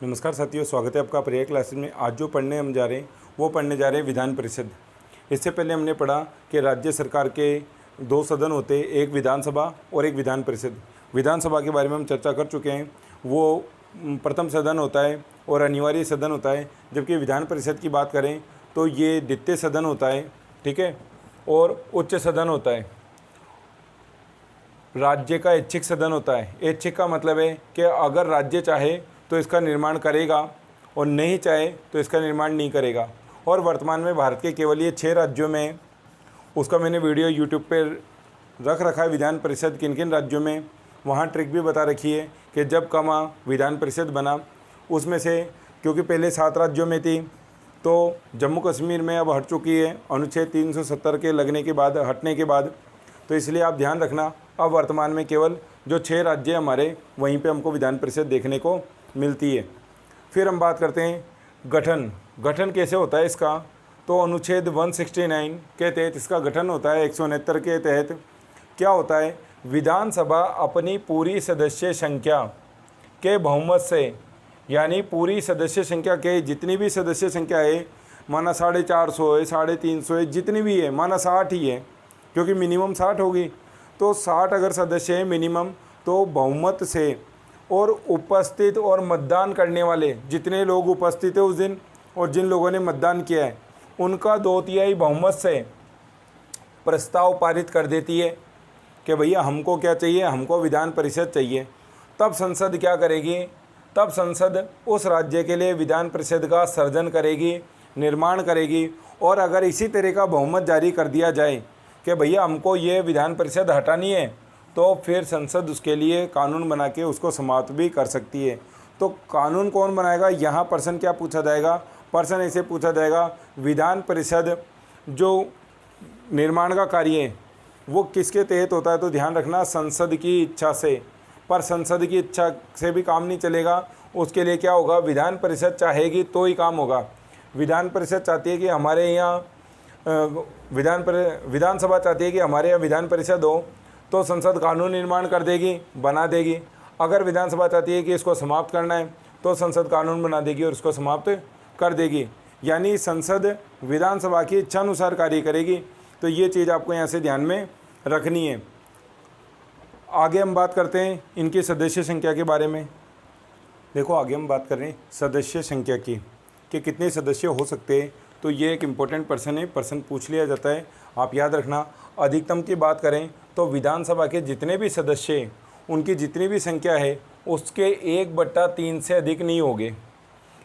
नमस्कार साथियों, स्वागत है आपका प्रिय क्लासेस में। आज जो पढ़ने हम जा रहे हैं वो पढ़ने जा रहे हैं विधान परिषद। इससे पहले हमने पढ़ा कि राज्य सरकार के दो सदन होते हैं, एक विधानसभा और एक विधान परिषद। विधानसभा के बारे में हम चर्चा कर चुके हैं। वो प्रथम सदन होता है और अनिवार्य सदन होता है, जबकि विधान परिषद की बात करें तो ये द्वितीय सदन होता है, ठीक है, और उच्च सदन होता है। राज्य का ऐच्छिक सदन होता है। ऐच्छिक का मतलब है कि अगर राज्य चाहे तो इसका निर्माण करेगा और नहीं चाहे तो इसका निर्माण नहीं करेगा। और वर्तमान में भारत के केवल ये 6 राज्यों में, उसका मैंने वीडियो यूट्यूब पर रख रखा है, विधान परिषद किन किन राज्यों में, वहाँ ट्रिक भी बता रखी है कि जब कमा विधान परिषद बना। उसमें से क्योंकि पहले 7 राज्यों में थी तो जम्मू कश्मीर में अब हट चुकी है अनुच्छेद 370 के लगने के बाद, हटने के बाद, तो इसलिए आप ध्यान रखना अब वर्तमान में केवल जो 6 राज्य हमारे वहीं पे हमको विधान परिषद देखने को मिलती है। फिर हम बात करते हैं गठन कैसे होता है इसका। तो अनुच्छेद 169 के तहत इसका गठन होता है। 169 के तहत क्या होता है, विधानसभा अपनी पूरी सदस्य संख्या के बहुमत से, यानी पूरी सदस्य संख्या के जितनी भी सदस्य संख्या है, माना 450 है, 350 है, जितनी भी है, माना 60 ही है क्योंकि मिनिमम 60 होगी, तो 60 अगर सदस्य है मिनिमम, तो बहुमत से और उपस्थित और मतदान करने वाले जितने लोग उपस्थित है उस दिन और जिन लोगों ने मतदान किया है उनका 2/3 बहुमत से प्रस्ताव पारित कर देती है कि भैया हमको क्या चाहिए, हमको विधान परिषद चाहिए। तब संसद क्या करेगी, तब संसद उस राज्य के लिए विधान परिषद का सर्जन करेगी, निर्माण करेगी। और अगर इसी तरह का बहुमत जारी कर दिया जाए कि भैया हमको ये विधान परिषद हटानी है, तो फिर संसद उसके लिए कानून बना के उसको समाप्त भी कर सकती है। तो कानून कौन बनाएगा, यहाँ प्रश्न क्या पूछा जाएगा, प्रश्न ऐसे पूछा जाएगा, विधान परिषद जो निर्माण का कार्य है वो किसके तहत होता है। तो ध्यान रखना संसद की इच्छा से, पर संसद की इच्छा से भी काम नहीं चलेगा। उसके लिए क्या होगा, विधान परिषद चाहेगी तो ही काम होगा। विधान परिषद चाहती है कि हमारे यहाँ विधानसभा चाहती है कि हमारे यहाँ विधान परिषद हो, तो संसद कानून निर्माण कर देगी, बना देगी। अगर विधानसभा चाहती है कि इसको समाप्त करना है तो संसद कानून बना देगी और इसको समाप्त कर देगी। यानी संसद विधानसभा की इच्छानुसार कार्य करेगी। तो ये चीज़ आपको यहाँ से ध्यान में रखनी है। आगे हम बात करते हैं इनकी सदस्य संख्या के बारे में। देखो आगे हम बात कर रहे हैं सदस्य संख्या की कि कितने सदस्य हो सकते हैं। तो ये एक इम्पोर्टेंट प्रश्न है, प्रश्न पूछ लिया जाता है, आप याद रखना। अधिकतम की बात करें तो विधानसभा के जितने भी सदस्य हैं उनकी जितनी भी संख्या है उसके 1/3 से अधिक नहीं होंगे।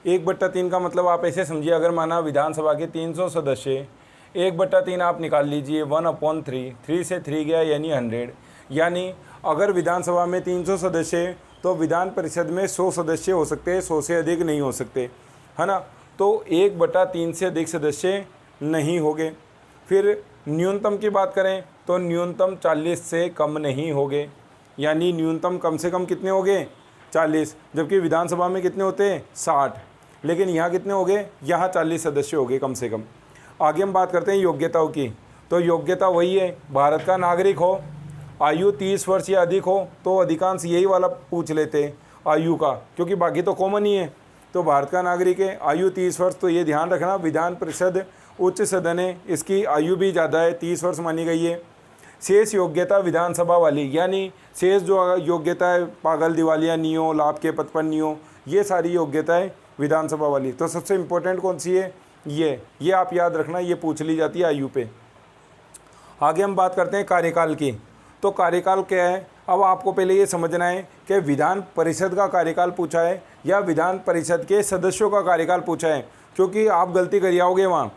1/3 का मतलब आप ऐसे समझिए, अगर माना विधानसभा के 300 सदस्य, 1/3 आप निकाल लीजिए, 1/3, 3 से 3 गया यानी 100। यानी अगर विधानसभा में 300 सदस्य है तो विधान परिषद में 100 सदस्य हो सकते हैं, 100 से अधिक नहीं हो सकते, है ना। तो 1/3 से अधिक सदस्य नहीं होंगे। फिर न्यूनतम की बात करें तो न्यूनतम 40 से कम नहीं होंगे। यानी न्यूनतम कम से कम कितने होंगे, 40, जबकि विधानसभा में कितने होते हैं, 60, लेकिन यहाँ कितने होंगे, यहाँ 40 सदस्य होंगे कम से कम। आगे हम बात करते हैं योग्यताओं की। तो योग्यता वही है, भारत का नागरिक हो, आयु 30 वर्ष या अधिक हो, तो अधिकांश यही वाला पूछ लेते हैं आयु का, क्योंकि बाकी तो कॉमन ही है। तो भारत का नागरिक है, आयु 30 वर्ष। तो ये ध्यान रखना, विधान परिषद उच्च सदन है, इसकी आयु भी ज़्यादा है, 30 वर्ष मानी गई है। शेष योग्यता विधानसभा वाली, यानी शेष जो योग्यता है, पागल दिवालिया नहीं हो, लाभ के पद पर नहीं हो, ये सारी योग्यताएं विधानसभा वाली। तो सबसे इम्पोर्टेंट कौन सी है, ये आप याद रखना, ये पूछ ली जाती है आयु पे। आगे हम बात करते हैं कार्यकाल की। तो कार्यकाल क्या है, अब आपको पहले ये समझना है कि विधान परिषद का कार्यकाल पूछा है या विधान परिषद के सदस्यों का कार्यकाल पूछा है, क्योंकि आप गलती कर जाओगे वहाँ।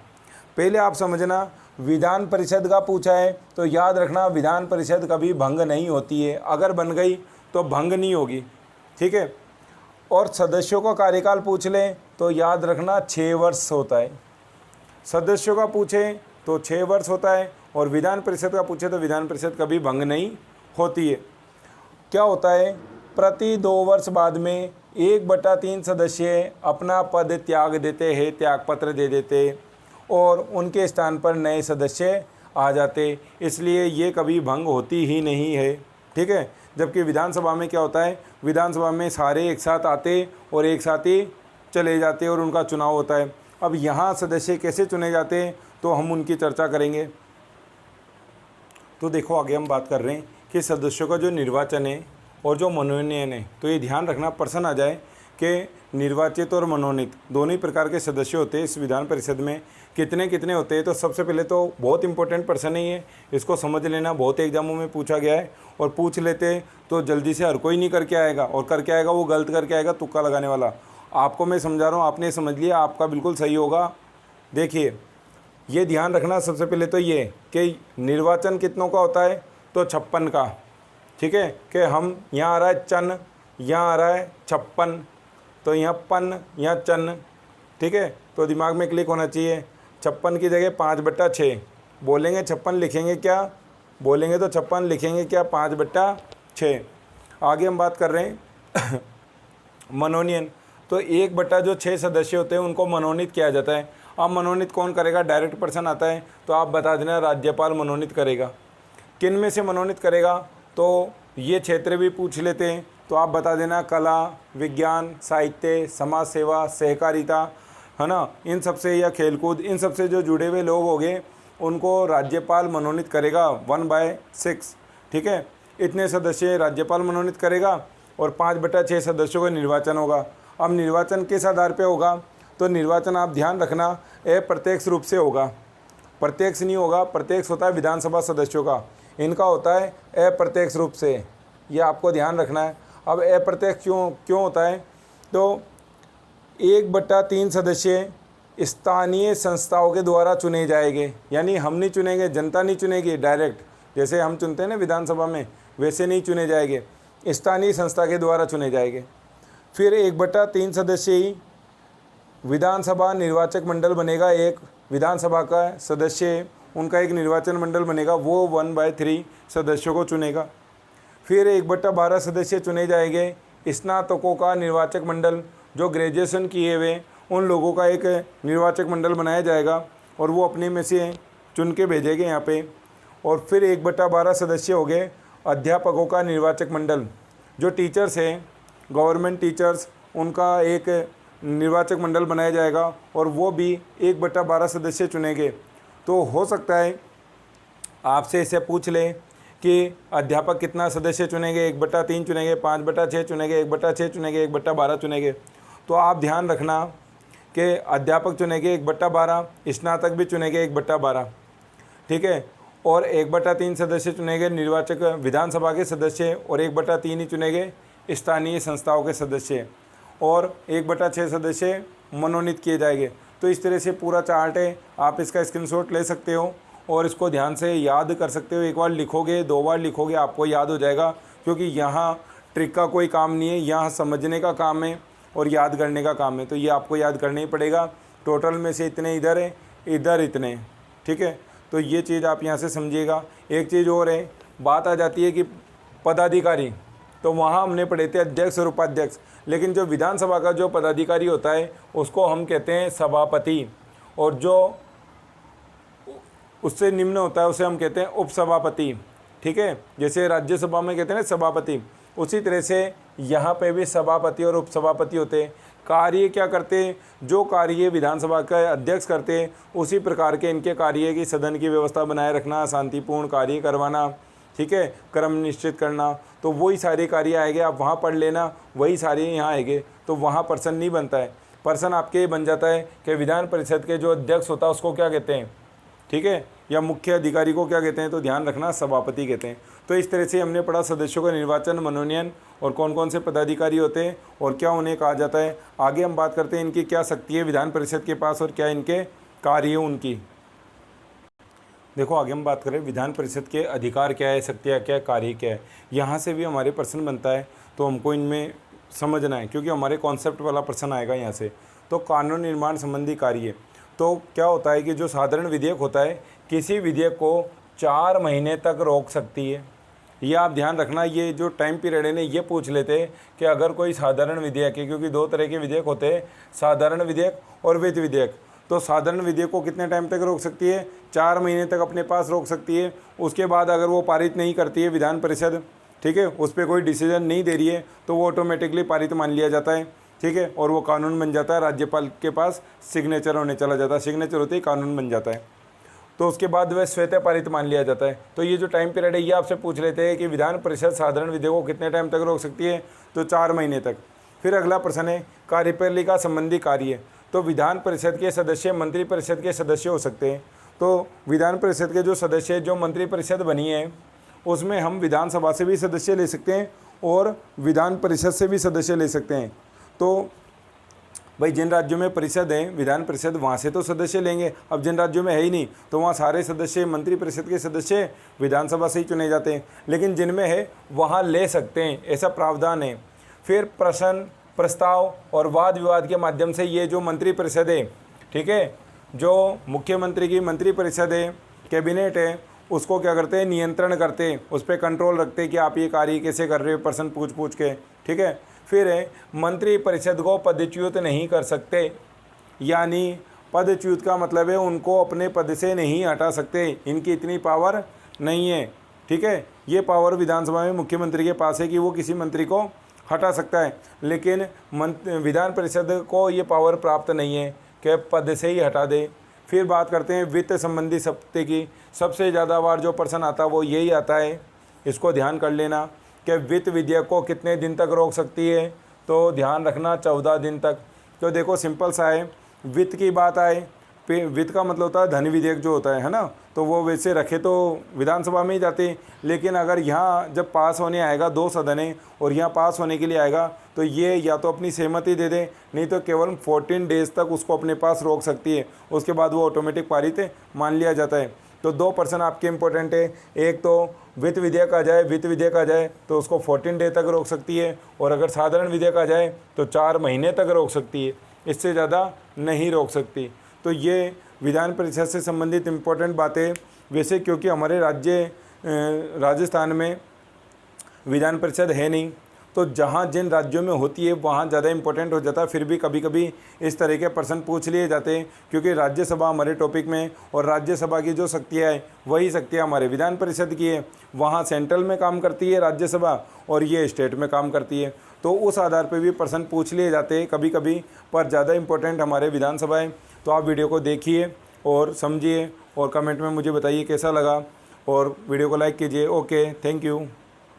पहले आप समझना, विधान परिषद का पूछा है तो याद रखना विधान परिषद कभी भंग नहीं होती है, अगर बन गई तो भंग नहीं होगी, ठीक है। और सदस्यों का कार्यकाल पूछ लें तो याद रखना 6 वर्ष होता है। सदस्यों का पूछे तो 6 वर्ष होता है, और विधान परिषद का पूछे तो विधान परिषद कभी भंग नहीं होती है। क्या होता है, प्रति 2 वर्ष बाद में 1/3 सदस्य अपना पद त्याग देते हैं, त्यागपत्र दे देते, और उनके स्थान पर नए सदस्य आ जाते। इसलिए ये कभी भंग होती ही नहीं है, ठीक है। जबकि विधानसभा में क्या होता है, विधानसभा में सारे एक साथ आते और एक साथ ही चले जाते और उनका चुनाव होता है। अब यहाँ सदस्य कैसे चुने जाते हैं तो हम उनकी चर्चा करेंगे। तो देखो आगे हम बात कर रहे हैं कि सदस्यों का जो निर्वाचन है और जो मनोनयन है, तो ये ध्यान रखना प्रश्न आ जाए कि निर्वाचित और मनोनीत दोनों ही प्रकार के सदस्य होते हैं इस विधान परिषद में, कितने कितने होते हैं। तो सबसे पहले तो बहुत इंपॉर्टेंट प्रश्न ही है, इसको समझ लेना, बहुत एग्जामों में पूछा गया है और पूछ लेते तो जल्दी से हर कोई नहीं करके आएगा, और करके आएगा वो गलत करके आएगा, तुक्का लगाने वाला। आपको मैं समझा रहा हूँ, आपने समझ लिया, आपका बिल्कुल सही होगा। देखिए ये ध्यान रखना सबसे पहले तो ये कि निर्वाचन कितनों का होता है, तो 56 का, ठीक है। कि हम यहाँ आ रहा है चन, यहाँ आ रहा है 56, तो यहाँ पन, यहाँ चन, ठीक है। तो दिमाग में क्लिक होना चाहिए, 56 की जगह 5/6 बोलेंगे, 56 लिखेंगे क्या, बोलेंगे तो 56 लिखेंगे क्या, 5/6। आगे हम बात कर रहे हैं मनोनयन। तो 1/6 सदस्य होते हैं उनको मनोनीत किया जाता है। अब मनोनीत कौन करेगा, डायरेक्ट पर्सन आता है, तो आप बता देना राज्यपाल मनोनीत करेगा। किन में से मनोनीत करेगा, तो ये क्षेत्र भी पूछ लेते हैं, तो आप बता देना कला, विज्ञान, साहित्य, समाज सेवा, सहकारिता, है ना, इन सब से, या खेलकूद, इन सब से जो जुड़े हुए लोग हो गए उनको राज्यपाल मनोनीत करेगा 1/6, ठीक है। इतने सदस्य राज्यपाल मनोनीत करेगा और 5/6 सदस्यों का निर्वाचन होगा। अब निर्वाचन किस आधार पे होगा, तो निर्वाचन आप ध्यान रखना अप्रत्यक्ष रूप से होगा, प्रत्यक्ष नहीं होगा। प्रत्यक्ष होता है विधानसभा सदस्यों का, इनका होता है अप्रत्यक्ष रूप से, ये आपको ध्यान रखना है। अब अप्रत्यक्ष क्यों होता है, तो 1/3 सदस्य स्थानीय संस्थाओं के द्वारा चुने जाएंगे, यानी हम नहीं चुनेंगे, जनता नहीं चुनेगी डायरेक्ट, जैसे हम चुनते हैं ना विधानसभा में, वैसे नहीं चुने जाएंगे, स्थानीय संस्था के द्वारा चुने जाएंगे। फिर 1/3 सदस्य ही विधानसभा निर्वाचक मंडल बनेगा, एक विधानसभा का सदस्य उनका एक निर्वाचन मंडल बनेगा, वो 1/3 सदस्यों को चुनेगा। फिर 1/12 सदस्य चुने जाएंगे स्नातकों का निर्वाचक मंडल, जो ग्रेजुएशन किए हुए उन लोगों का एक निर्वाचक मंडल बनाया जाएगा और वो अपने में से चुन के भेजेंगे यहाँ पे। और फिर 1/12 सदस्य हो गए अध्यापकों का निर्वाचक मंडल, जो टीचर्स हैं, गवर्नमेंट टीचर्स, उनका एक निर्वाचक मंडल बनाया जाएगा और वो भी 1/12 सदस्य चुनेंगे। तो हो सकता है आपसे इसे पूछ लें कि अध्यापक कितना सदस्य चुनेंगे, 1/3 चुनेंगे, 5/6 चुनेंगे, 1/6 चुनेंगे, 1/12 चुनेंगे। तो आप ध्यान रखना कि अध्यापक चुनेंगे 1/12, स्नातक भी चुनेंगे 1/12, ठीक है। और 1/3 सदस्य चुनेंगे निर्वाचक विधानसभा के सदस्य, और 1/3 ही चुनेंगे स्थानीय संस्थाओं के सदस्य, और 1/6 सदस्य मनोनीत किए जाएंगे। तो इस तरह से पूरा चार्ट है, आप इसका स्क्रीनशॉट ले सकते हो और इसको ध्यान से याद कर सकते हो। एक बार लिखोगे, 2 बार लिखोगे, आपको याद हो जाएगा, क्योंकि यहाँ ट्रिक का कोई काम नहीं है, यहाँ समझने का काम है और याद करने का काम है। तो ये आपको याद करना ही पड़ेगा। टोटल में से इतने इधर है, इधर इतने, ठीक है। तो ये चीज़ आप यहाँ से समझिएगा। एक चीज़ और है, बात आ जाती है कि पदाधिकारी, तो वहाँ हमने पढ़े थे अध्यक्ष और उपाध्यक्ष, लेकिन जो विधानसभा का जो पदाधिकारी होता है उसको हम कहते हैं सभापति, और जो उससे निम्न होता है उसे हम कहते हैं उपसभापति, ठीक है। जैसे राज्यसभा में कहते हैं ना सभापति, उसी तरह से यहाँ पे भी सभापति और उपसभापति होते हैं। कार्य क्या करते हैं, जो कार्य विधानसभा का अध्यक्ष करते हैं उसी प्रकार के इनके कार्य की सदन की व्यवस्था बनाए रखना, शांतिपूर्ण कार्य करवाना, ठीक है, क्रम निश्चित करना। तो वही सारे कार्य आएंगे, आप वहाँ पढ़ लेना, वही सारे यहाँ आएंगे। तो वहाँ पर्सन नहीं बनता है, पर्सन आपके बन जाता है कि विधान परिषद के जो अध्यक्ष होता है उसको क्या कहते हैं, ठीक है, या मुख्य अधिकारी को क्या कहते हैं, तो ध्यान रखना सभापति कहते हैं। तो इस तरह से हमने पढ़ा सदस्यों का निर्वाचन, मनोनयन और कौन कौन से पदाधिकारी होते हैं और क्या उन्हें कहा जाता है। आगे हम बात करते हैं इनकी क्या शक्ति है विधान परिषद के पास और क्या इनके कार्य है उनकी। देखो आगे हम बात करें विधान परिषद के अधिकार क्या है, शक्तियाँ क्या है, कार्य क्या है। यहाँ से भी हमारे प्रश्न बनता है, तो हमको इनमें समझना है, क्योंकि हमारे कॉन्सेप्ट वाला प्रश्न आएगा यहाँ से। तो कानून निर्माण संबंधी कार्य, तो क्या होता है कि जो साधारण विधेयक होता है, किसी विधेयक को 4 महीने तक रोक सकती है। ये आप ध्यान रखना, ये जो टाइम पीरियड है ना, ये पूछ लेते हैं कि अगर कोई साधारण विधेयक है, क्योंकि 2 तरह के विधेयक होते हैं, साधारण विधेयक और विधि विधेयक। तो साधारण विधेयक को कितने टाइम तक रोक सकती है, 4 महीने तक अपने पास रोक सकती है। उसके बाद अगर वो पारित नहीं करती है विधान परिषद, ठीक है, उस पर कोई डिसीजन नहीं दे रही है तो वो ऑटोमेटिकली पारित मान लिया जाता है, ठीक है, और वो कानून बन जाता है। राज्यपाल के पास सिग्नेचर होने चला जाता है, सिग्नेचर होते ही कानून बन जाता है, तो उसके बाद वह स्वतः पारित मान लिया जाता है। तो ये जो टाइम पीरियड है ये आपसे पूछ लेते हैं कि विधान परिषद साधारण विधेयक को कितने टाइम तक रोक सकती है, तो 4 महीने तक। फिर अगला प्रश्न है कार्यपालिका संबंधी कार्य। तो विधान परिषद के सदस्य मंत्री परिषद के सदस्य हो सकते हैं। तो विधान परिषद के जो सदस्य जो मंत्री परिषद बनी है उसमें हम विधानसभा से भी सदस्य ले सकते हैं और विधान परिषद से भी सदस्य ले सकते हैं। तो भाई जिन राज्यों में परिषद है विधान परिषद वहाँ से तो सदस्य लेंगे, अब जिन राज्यों में है ही नहीं तो वहाँ सारे सदस्य मंत्री परिषद के सदस्य विधानसभा से ही चुने जाते हैं, लेकिन जिनमें है वहाँ ले सकते हैं, ऐसा प्रावधान है। फिर प्रश्न प्रस्ताव और वाद विवाद के माध्यम से ये जो मंत्री परिषद है, ठीक है, जो मुख्यमंत्री की मंत्री परिषद है, कैबिनेट है, उसको क्या करते हैं, नियंत्रण करते हैं, उस पर कंट्रोल रखते हैं कि आप ये कार्य कैसे कर रहे हो, प्रश्न पूछ के, ठीक है। फिर है मंत्री परिषद को पदच्युत नहीं कर सकते, यानी पदच्युत का मतलब है उनको अपने पद से नहीं हटा सकते, इनकी इतनी पावर नहीं है, ठीक है। ये पावर विधानसभा में मुख्यमंत्री के पास है कि वो किसी मंत्री को हटा सकता है, लेकिन विधान परिषद को ये पावर प्राप्त नहीं है कि पद से ही हटा दे। फिर बात करते हैं वित्त संबंधी सप्ताह की। सबसे ज़्यादा बार जो प्रश्न आता है वो यही आता है, इसको ध्यान कर लेना कि वित्त विधेयक को कितने दिन तक रोक सकती है, तो ध्यान रखना 14 दिन तक। तो देखो सिंपल सा है, वित्त की बात आए, वित्त का मतलब होता है धन विधेयक जो होता है ना, तो वो वैसे रखे तो विधानसभा में ही जाते हैं, लेकिन अगर यहाँ जब पास होने आएगा 2 सदन है और यहाँ पास होने के लिए आएगा तो ये या तो अपनी सहमति दे दे, नहीं तो केवल 14 डेज तक उसको अपने पास रोक सकती है, उसके बाद वो ऑटोमेटिक पारित मान लिया जाता है। तो 2 पर्सन आपके इंपॉर्टेंट है, एक तो वित्त विधेयक आ जाए, वित्त विधेयक आ जाए तो उसको 14 डे तक रोक सकती है, और अगर साधारण विधेयक आ जाए तो 4 महीने तक रोक सकती है, इससे ज़्यादा नहीं रोक सकती। तो ये विधान परिषद से संबंधित इम्पोर्टेंट बातें। वैसे क्योंकि हमारे राजस्थान में विधान परिषद है नहीं, तो जहाँ जिन राज्यों में होती है वहाँ ज़्यादा इंपॉर्टेंट हो जाता है। फिर भी कभी कभी इस तरह के प्रश्न पूछ लिए जाते हैं, क्योंकि राज्यसभा हमारे टॉपिक में, और राज्यसभा की जो शक्तियाँ है वही शक्तियाँ हमारे विधान परिषद की है। वहाँ सेंट्रल में काम करती है राज्यसभा और ये स्टेट में काम करती है, तो उस आधार पर भी प्रश्न पूछ लिए जाते हैं कभी कभी, पर ज़्यादा इंपॉर्टेंट हमारे विधानसभा है। तो आप वीडियो को देखिए और समझिए और कमेंट में मुझे बताइए कैसा लगा, और वीडियो को लाइक कीजिए। Okay, thank you.